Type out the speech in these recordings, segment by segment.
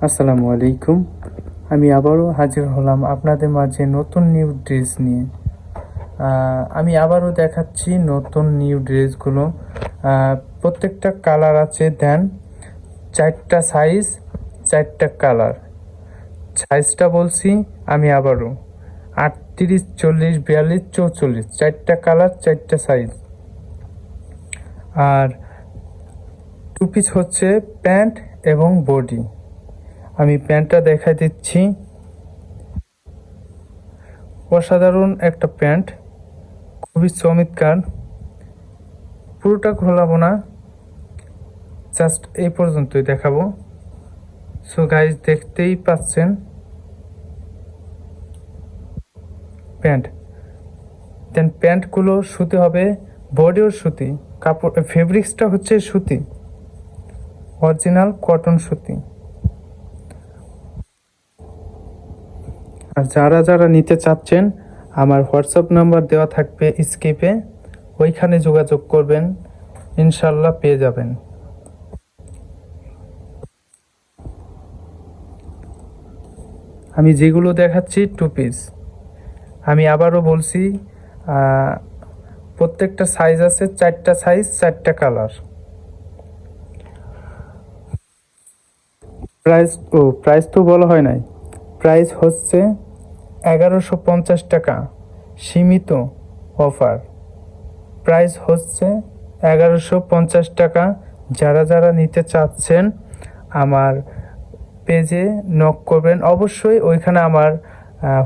আসসালামু আলাইকুম। আমি আবারও হাজির হলাম আপনাদের মাঝে নতুন নিউ ড্রেস নিয়ে। আমি আবারও দেখাচ্ছি নতুন নিউ ড্রেসগুলো। প্রত্যেকটা কালার আছে, দেন 4টা সাইজ, 4টা কালার। সাইজটা বলছি আমি আবারও 38, 40, 42, 44, 4টা কালার, 4টা সাইজ। আর 2 পিস হচ্ছে প্যান্ট এবং বডি। আমি প্যান্টটা দেখাই দিচ্ছি। অসাধারণ একটা প্যান্ট, খুবই চমৎকার। পুরোটা খোলাবো না, জাস্ট এই পর্যন্তই দেখাবো। সো গাইজ, দেখতেই পাচ্ছেন প্যান্ট। দেন প্যান্টগুলো সুতি হবে, বডিও সুতি, কাপড় ফেব্রিক্সটা হচ্ছে সুতি, অরিজিনাল কটন সুতি। আর যারা যারা নিতে চাচ্ছেন, আমার হোয়াটসঅ্যাপ নাম্বার দেওয়া থাকবে স্ক্রিপে, ওইখানে যোগাযোগ করবেন, ইনশাল্লাহ পেয়ে যাবেন। আমি যেগুলো দেখাচ্ছি 2 পিস। আমি আবারও বলছি, প্রত্যেকটা সাইজ আছে, 4টা সাইজ, 4টা কালার। প্রাইস তো বলা হয় নাই। প্রাইস হচ্ছে 1150 টাকা, সীমিত অফার। প্রাইস হচ্ছে 1150 টাকা। যারা যারা নিতে চাচ্ছেন আমার পেজে নক করবেন অবশ্যই। ওইখানে আমার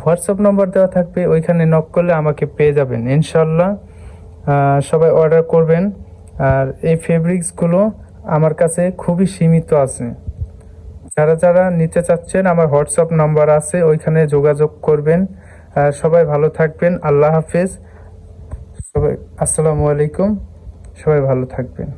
হোয়াটসঅ্যাপ নম্বর দেওয়া থাকবে, ওইখানে নক করলে আমাকে পেয়ে যাবেন ইনশাল্লাহ। সবাই অর্ডার করবেন। আর এই ফেব্রিক্সগুলো আমার কাছে খুবই সীমিত আছে। যারা যারা নিতে চাচ্ছেন আমার হোয়াটসঅ্যাপ নাম্বার আছে, ওইখানে যোগাযোগ করবেন। সবাই ভালো থাকবেন। আল্লাহ হাফেজ। সবাই আসসালামু আলাইকুম। সবাই ভালো থাকবেন।